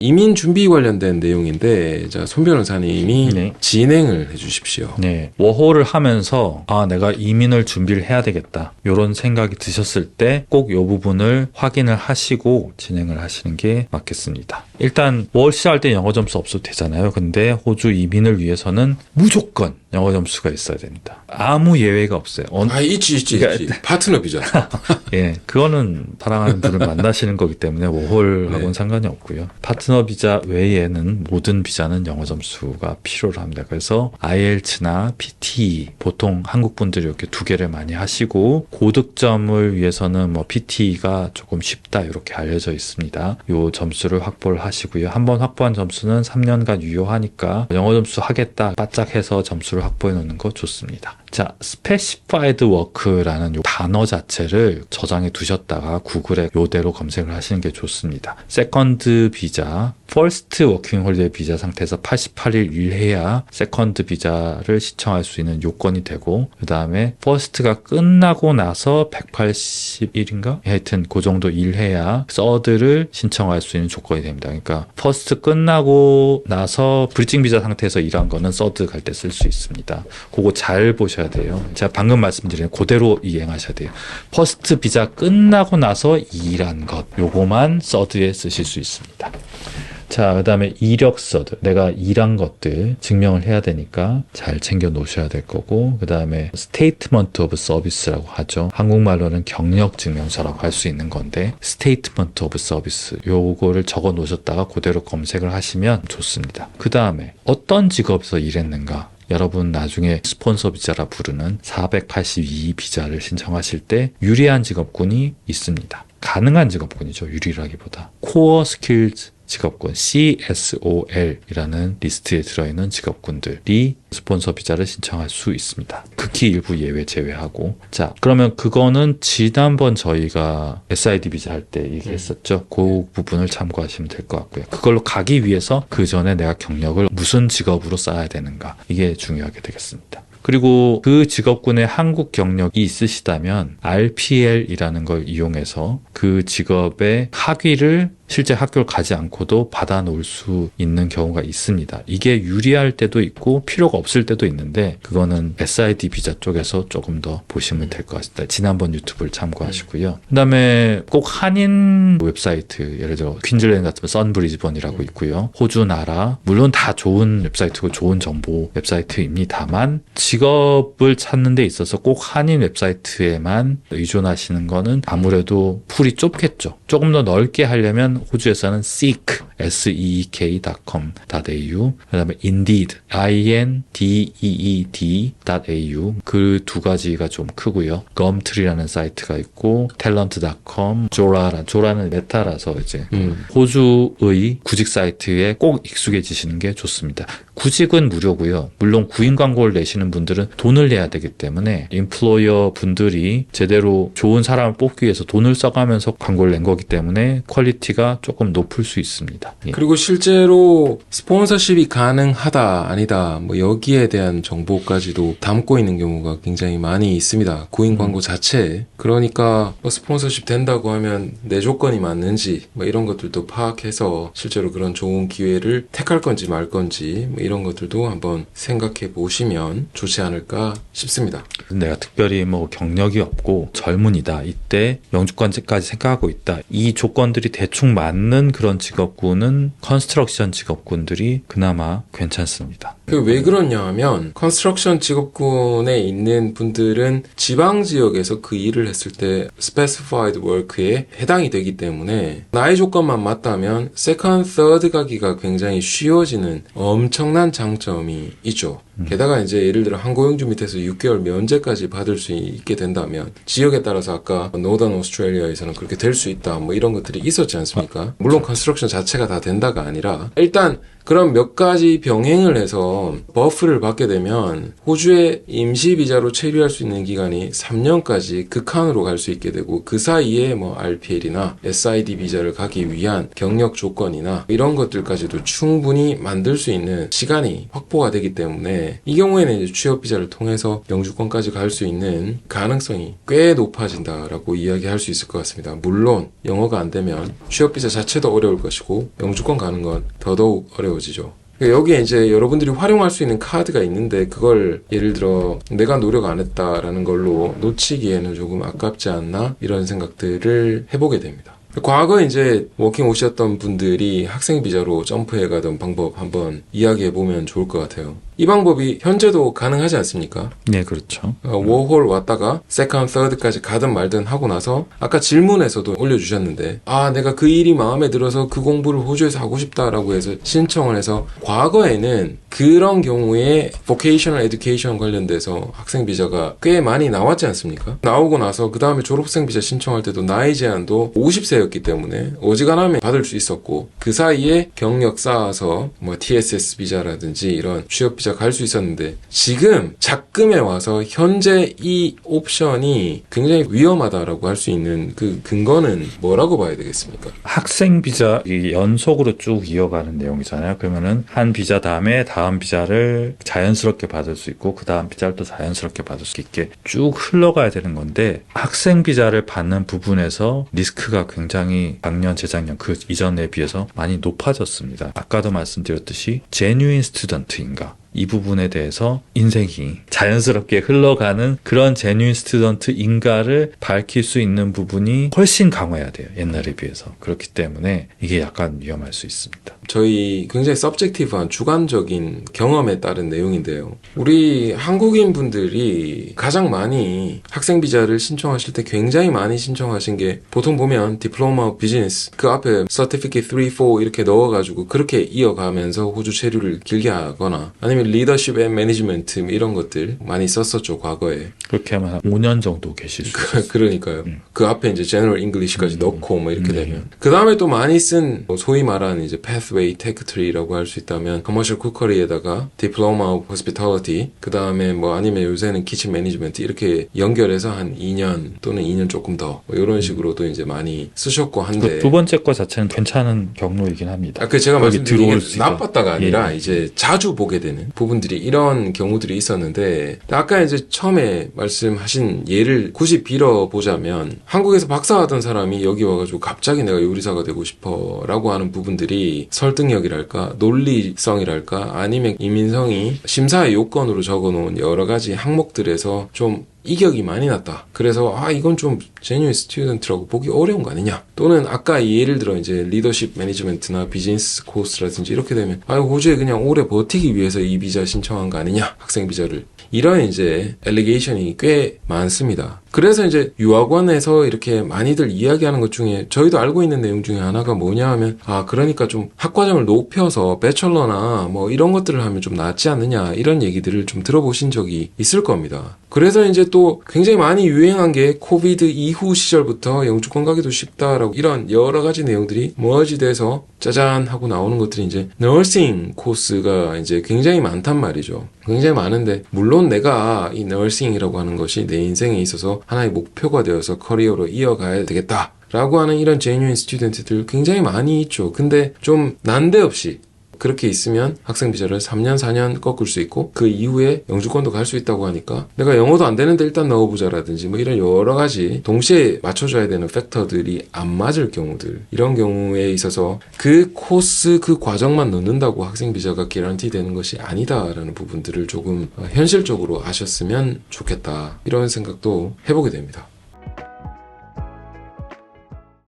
이민 준비 관련된 내용인데 자, 손 변호사님이 네. 진행을 해주십시오. 네. 워홀을 하면서 내가 이민을 준비를 해야 되겠다. 이런 생각이 드셨을 때 꼭 이 부분을 확인을 하시고 진행을 하시는 게 맞겠습니다. 일단 워홀 시작할 때 영어 점수 없어도 되잖아요. 근데 호주 이민을 위해서는 무조건 영어 점수가 있어야 됩니다. 아무 예외가 없어요. 있지. 파트너 비자. 예, 그거는 사랑하는 분을 만나시는 거기 때문에 워홀하고는 네. 상관이 없고요. 파트너 비자 외에는 모든 비자는 영어 점수가 필요로 합니다. 그래서 IELTS나 PT 보통 한국 분들이 이렇게 두 개를 많이 하시고 고득점을 위해서는 뭐 PT가 조금 쉽다 이렇게 알려져 있습니다. 요 점수를 확보를 하시고요. 한번 확보한 점수는 3년간 유효하니까 영어 점수 하겠다 바짝 해서 점수를 확보해 놓는 거 좋습니다. 자, specified work라는 요 단어 자체를 저장해 두셨다가 구글에 요대로 검색을 하시는 게 좋습니다. 세컨드 비자, 퍼스트 워킹 홀리데이 비자 상태에서 88일 일해야 세컨드 비자를 신청할 수 있는 요건이 되고, 그 다음에 퍼스트가 끝나고 나서 180일인가? 하여튼 그 정도 일해야 서드를 신청할 수 있는 조건이 됩니다. 그러니까 퍼스트 끝나고 나서 브리징 비자 상태에서 일한 거는 서드 갈 때 쓸 수 있습니다. 그거 잘 보셔야 돼요. 제가 방금 말씀드린 그대로 이행하셔야 돼요. 퍼스트 비자 끝나고 나서 일한 것, 요거만 서드에 쓰실 수 있습니다. 자, 그 다음에 이력서들, 내가 일한 것들 증명을 해야 되니까 잘 챙겨 놓으셔야 될 거고, 그 다음에 Statement of Service라고 하죠. 한국말로는 경력증명서라고 할 수 있는 건데 Statement of Service 요거를 적어 놓으셨다가 그대로 검색을 하시면 좋습니다. 그 다음에 어떤 직업에서 일했는가, 여러분 나중에 스폰서 비자라 부르는 482 비자를 신청하실 때 유리한 직업군이 있습니다. 가능한 직업군이죠. 유리라기보다. Core Skills 직업군 CSOL이라는 리스트에 들어있는 직업군들이 스폰서 비자를 신청할 수 있습니다. 극히 일부 예외 제외하고. 자, 그러면 그거는 지난번 저희가 SID 비자 할 때 얘기했었죠. 그 부분을 참고하시면 될 것 같고요. 그걸로 가기 위해서 그 전에 내가 경력을 무슨 직업으로 쌓아야 되는가, 이게 중요하게 되겠습니다. 그리고 그 직업군의 한국 경력이 있으시다면 RPL이라는 걸 이용해서 그 직업의 학위를 실제 학교를 가지 않고도 받아놓을 수 있는 경우가 있습니다. 이게 유리할 때도 있고 필요가 없을 때도 있는데, 그거는 SID 비자 쪽에서 조금 더 보시면 될 것 같습니다. 지난번 유튜브를 참고하시고요. 그 다음에 꼭 한인 웹사이트, 예를 들어 퀸즐랜드 같으면 선브리즈번이라고 있고요. 호주 나라, 물론 다 좋은 웹사이트고 좋은 정보 웹사이트입니다만, 직업을 찾는 데 있어서 꼭 한인 웹사이트에만 의존하시는 거는 아무래도 풀이 좁겠죠. 조금 더 넓게 하려면 호주에서는 seek.com.au, 그 다음에 indeed, indeed.au, 그 두 가지가 좀 크고요. gumtree라는 사이트가 있고, talent.com, 조라는 메타라서 이제 호주의 구직 사이트에 꼭 익숙해지시는 게 좋습니다. 구직은 무료고요. 물론 구인 광고를 내시는 분들은 돈을 내야 되기 때문에 인플로이어 분들이 제대로 좋은 사람을 뽑기 위해서 돈을 써가면서 광고를 낸 거기 때문에 퀄리티가 조금 높을 수 있습니다. 예. 그리고 실제로 스폰서십이 가능하다 아니다 뭐 여기에 대한 정보까지도 담고 있는 경우가 굉장히 많이 있습니다. 구인 광고 자체에. 그러니까 뭐 스폰서십 된다고 하면 내 조건이 맞는지 뭐 이런 것들도 파악해서 실제로 그런 좋은 기회를 택할 건지 말 건지 뭐 이런 것들도 한번 생각해 보시면 좋지 않을까 싶습니다. 내가 특별히 뭐 경력이 없고 젊은이다, 이때 영주권까지 생각하고 있다, 이 조건들이 대충 맞는 그런 직업군은 컨스트럭션 직업군들이 그나마 괜찮습니다. 왜 그러냐 하면 컨스트럭션 직업군에 있는 분들은 지방 지역에서 그 일을 했을 때 specified work에 해당이 되기 때문에 나의 조건만 맞다면 세컨드, 서드 가기가 굉장히 쉬워지는 엄청난 장점이 있죠. 게다가 이제 예를 들어 항공영주 밑에서 6개월 면제까지 받을 수 있게 된다면 지역에 따라서 아까 노던 오스트레일리아에서는 그렇게 될 수 있다 뭐 이런 것들이 있었지 않습니까? 물론 컨스트럭션 자체가 다 된다가 아니라 일단 그럼 몇 가지 병행을 해서 버프를 받게 되면 호주에 임시 비자로 체류할 수 있는 기간이 3년까지 극한으로 갈 수 있게 되고 그 사이에 뭐 RPL이나 SID 비자를 가기 위한 경력 조건이나 이런 것들까지도 충분히 만들 수 있는 시간이 확보가 되기 때문에 이 경우에는 이제 취업 비자를 통해서 영주권까지 갈 수 있는 가능성이 꽤 높아진다라고 이야기할 수 있을 것 같습니다. 물론 영어가 안 되면 취업 비자 자체도 어려울 것이고 영주권 가는 건 더더욱 어려워지죠. 여기에 이제 여러분들이 활용할 수 있는 카드가 있는데 그걸 예를 들어 내가 노력 안 했다라는 걸로 놓치기에는 조금 아깝지 않나 이런 생각들을 해보게 됩니다. 과거 이제 워킹 오셨던 분들이 학생 비자로 점프해 가던 방법 한번 이야기해 보면 좋을 것 같아요. 이 방법이 현재도 가능하지 않습니까? 네, 그렇죠. 워홀 왔다가 세컨드, 서드까지 가든 말든 하고 나서 아까 질문에서도 올려주셨는데 내가 그 일이 마음에 들어서 그 공부를 호주에서 하고 싶다라고 해서 신청을 해서 과거에는 그런 경우에 vocational education 관련돼서 학생 비자가 꽤 많이 나왔지 않습니까? 나오고 나서 그 다음에 졸업생 비자 신청할 때도 나이 제한도 50세였기 때문에 어지간하면 받을 수 있었고 그 사이에 경력 쌓아서 뭐 TSS 비자라든지 이런 취업 비자 갈 수 있었는데 지금 작금에 와서 현재 이 옵션이 굉장히 위험하다라고 할 수 있는 그 근거는 뭐라고 봐야 되겠습니까? 학생 비자 이 연속으로 쭉 이어가는 내용이잖아요. 그러면은 한 비자 다음에 다음 비자를 자연스럽게 받을 수 있고 그 다음 비자를 또 자연스럽게 받을 수 있게 쭉 흘러가야 되는 건데 학생 비자를 받는 부분에서 리스크가 굉장히 작년, 재작년 그 이전에 비해서 많이 높아졌습니다. 아까도 말씀드렸듯이 genuine student인가 이 부분에 대해서 인생이 자연스럽게 흘러가는 그런 제뉴인 스튜던트인가를 밝힐 수 있는 부분이 훨씬 강화해야 돼요. 옛날에 비해서. 그렇기 때문에 이게 약간 위험할 수 있습니다. 저희 굉장히 서브젝티브한 주관적인 경험에 따른 내용인데요. 우리 한국인 분들이 가장 많이 학생 비자를 신청하실 때 굉장히 많이 신청하신 게 보통 보면 디플로마 비즈니스 그 앞에 서티피케이트 3, 4 이렇게 넣어가지고 그렇게 이어가면서 호주 체류를 길게 하거나 아니면 리더십 앤 매니지먼트 이런 것들 많이 썼었죠, 과거에. 그렇게 하면 한 5년 정도 계실 수 있어요. 그러니까요. 그 앞에 이제 제너럴 잉글리시까지 넣고 뭐 이렇게 되면. 그 다음에 또 많이 쓴 소위 말하는 이제 pathway tech tree라고 할 수 있다면 커머셜 쿠커리에다가 디플로마 오브 호스피탈리티 그 다음에 뭐 아니면 요새는 키친 매니지먼트 이렇게 연결해서 한 2년 또는 2년 조금 더 뭐 이런 식으로도 이제 많이 쓰셨고 한데 두 번째 거 자체는 괜찮은 경로이긴 합니다. 그 제가 말씀드린 게 수 나빴다가 아니라 이제 자주 보게 되는 부분들이 이런 경우들이 있었는데 아까 이제 처음에 말씀하신 예를 굳이 빌어보자면 한국에서 박사하던 사람이 여기 와가지고 갑자기 내가 요리사가 되고 싶어 라고 하는 부분들이 설득력이랄까 논리성이랄까 아니면 이민성이 심사의 요건으로 적어놓은 여러 가지 항목들에서 좀 이격이 많이 났다. 그래서 이건 좀 제뉴인 스튜던트라고 보기 어려운 거 아니냐. 또는 아까 예를 들어 이제 리더십 매니지먼트나 비즈니스 코스라든지 이렇게 되면 호주에 그냥 오래 버티기 위해서 이 비자 신청한 거 아니냐. 학생 비자를. 이런 이제 엘리게이션이 꽤 많습니다. 그래서 이제 유학원에서 이렇게 많이들 이야기하는 것 중에 저희도 알고 있는 내용 중에 하나가 뭐냐 하면 그러니까 좀 학과정을 높여서 배철러나 뭐 이런 것들을 하면 좀 낫지 않느냐 이런 얘기들을 좀 들어보신 적이 있을 겁니다. 그래서 이제 또 굉장히 많이 유행한 게 코비드 이후 시절부터 영주권 가기도 쉽다라고 이런 여러 가지 내용들이 머지돼서 짜잔 하고 나오는 것들이 이제 너싱 코스가 이제 굉장히 많단 말이죠. 굉장히 많은데 물론 내가 이 너싱이라고 하는 것이 내 인생에 있어서 하나의 목표가 되어서 커리어로 이어가야 되겠다 라고 하는 이런 제뉴인 스튜던트들 굉장히 많이 있죠. 근데 좀 난데없이 그렇게 있으면 학생 비자를 3년, 4년 꺾을 수 있고 그 이후에 영주권도 갈 수 있다고 하니까 내가 영어도 안 되는데 일단 넣어보자라든지 뭐 이런 여러 가지 동시에 맞춰줘야 되는 팩터들이 안 맞을 경우들 이런 경우에 있어서 그 코스 그 과정만 넣는다고 학생 비자가 개런티 되는 것이 아니다라는 부분들을 조금 현실적으로 아셨으면 좋겠다 이런 생각도 해보게 됩니다.